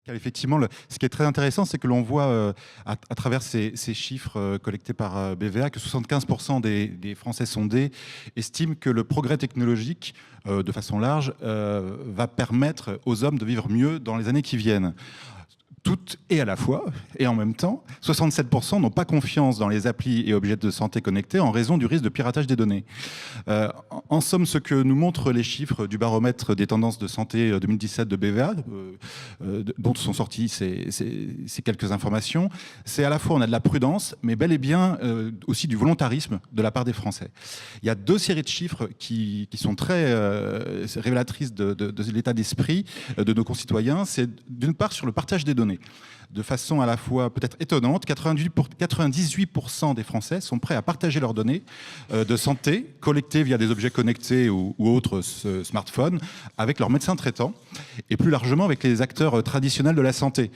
Car effectivement, ce qui est très intéressant, c'est que l'on voit à travers ces chiffres collectés par BVA que 75% des Français sondés estiment que le progrès technologique, de façon large, va permettre aux hommes de vivre mieux dans les années qui viennent. Toutes et à la fois, et en même temps, 67% n'ont pas confiance dans les applis et objets de santé connectés en raison du risque de piratage des données. En somme, ce que nous montrent les chiffres du baromètre des tendances de santé 2017 de BVA, dont sont sorties ces quelques informations, c'est à la fois on a de la prudence, mais bel et bien aussi du volontarisme de la part des Français. Il y a deux séries de chiffres qui sont très révélatrices de l'état d'esprit de nos concitoyens. C'est d'une part sur le partage des données. De façon à la fois peut-être étonnante, 98% des Français sont prêts à partager leurs données de santé collectées via des objets connectés ou autres smartphones avec leur médecin traitant et plus largement avec les acteurs traditionnels de la santé.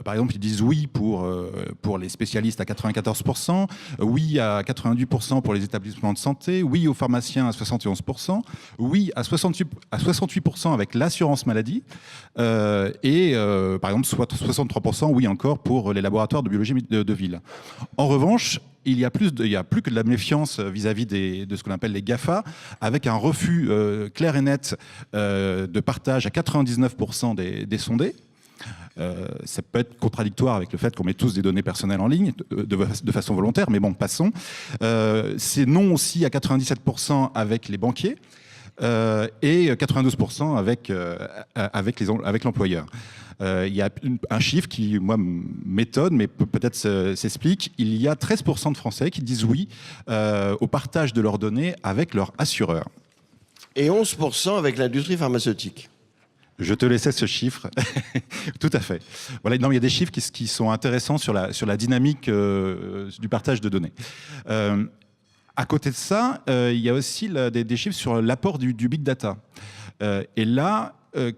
Par exemple, ils disent oui pour les spécialistes à 94%, oui à 98% pour les établissements de santé, oui aux pharmaciens à 71%, oui à 68% avec l'assurance maladie et par exemple 63% oui encore pour les laboratoires de biologie de ville. En revanche, il y a plus que de la méfiance vis-à-vis de ce qu'on appelle les GAFA, avec un refus clair et net de partage à 99% des sondés. Ça peut être contradictoire avec le fait qu'on met tous des données personnelles en ligne de façon volontaire, mais bon, passons. C'est non aussi à 97% avec les banquiers. Et 92% avec l'employeur. Il y a un chiffre qui, moi, m'étonne, mais peut-être s'explique. Il y a 13% de Français qui disent oui au partage de leurs données avec leur assureur. Et 11% avec l'industrie pharmaceutique. Je te laissais ce chiffre. Tout à fait. Voilà, non, il y a des chiffres qui sont intéressants sur la dynamique du partage de données. À côté de ça, il y a aussi des chiffres sur l'apport du big data. Et là,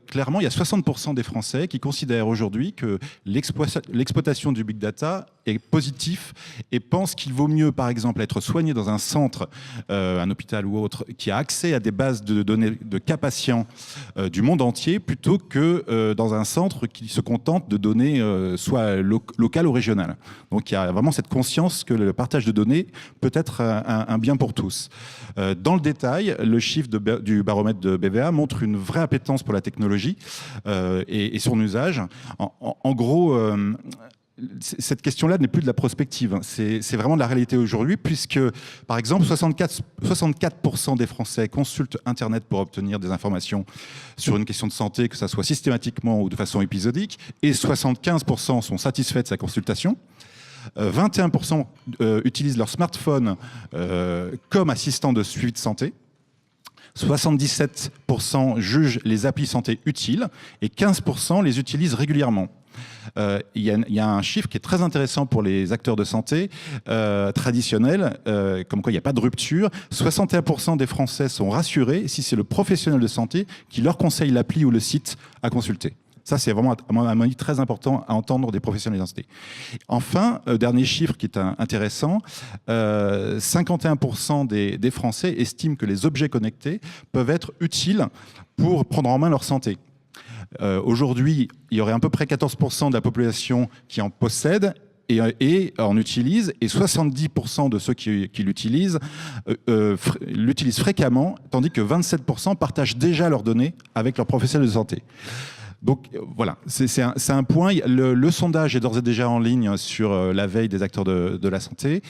clairement, il y a 60% des Français qui considèrent aujourd'hui que l'exploitation du big data est positif et pensent qu'il vaut mieux, par exemple, être soigné dans un centre, un hôpital ou autre, qui a accès à des bases de données de cas patients du monde entier, plutôt que dans un centre qui se contente de données soit locales ou régionales. Donc il y a vraiment cette conscience que le partage de données peut être un bien pour tous. Dans le détail, le chiffre du baromètre de BVA montre une vraie appétence pour la technologie et son usage. En gros, cette question-là n'est plus de la prospective, c'est vraiment de la réalité aujourd'hui, puisque, par exemple, 64% des Français consultent Internet pour obtenir des informations sur une question de santé, que ça soit systématiquement ou de façon épisodique, et 75% sont satisfaits de sa consultation. 21% utilisent leur smartphone comme assistant de suivi de santé. 77% jugent les applis santé utiles et 15% les utilisent régulièrement. Il y a un chiffre qui est très intéressant pour les acteurs de santé traditionnels, comme quoi il n'y a pas de rupture. 61% des Français sont rassurés si c'est le professionnel de santé qui leur conseille l'appli ou le site à consulter. Ça, c'est vraiment, à mon avis, très important à entendre des professionnels de santé. Enfin, dernier chiffre qui est intéressant, 51% des Français estiment que les objets connectés peuvent être utiles pour prendre en main leur santé. Aujourd'hui, il y aurait à peu près 14% de la population qui en possède et en utilise, et 70% de ceux qui l'utilisent l'utilisent fréquemment, tandis que 27% partagent déjà leurs données avec leurs professionnels de santé. Donc voilà, c'est un point. Le sondage est d'ores et déjà en ligne sur la veille des acteurs de la santé.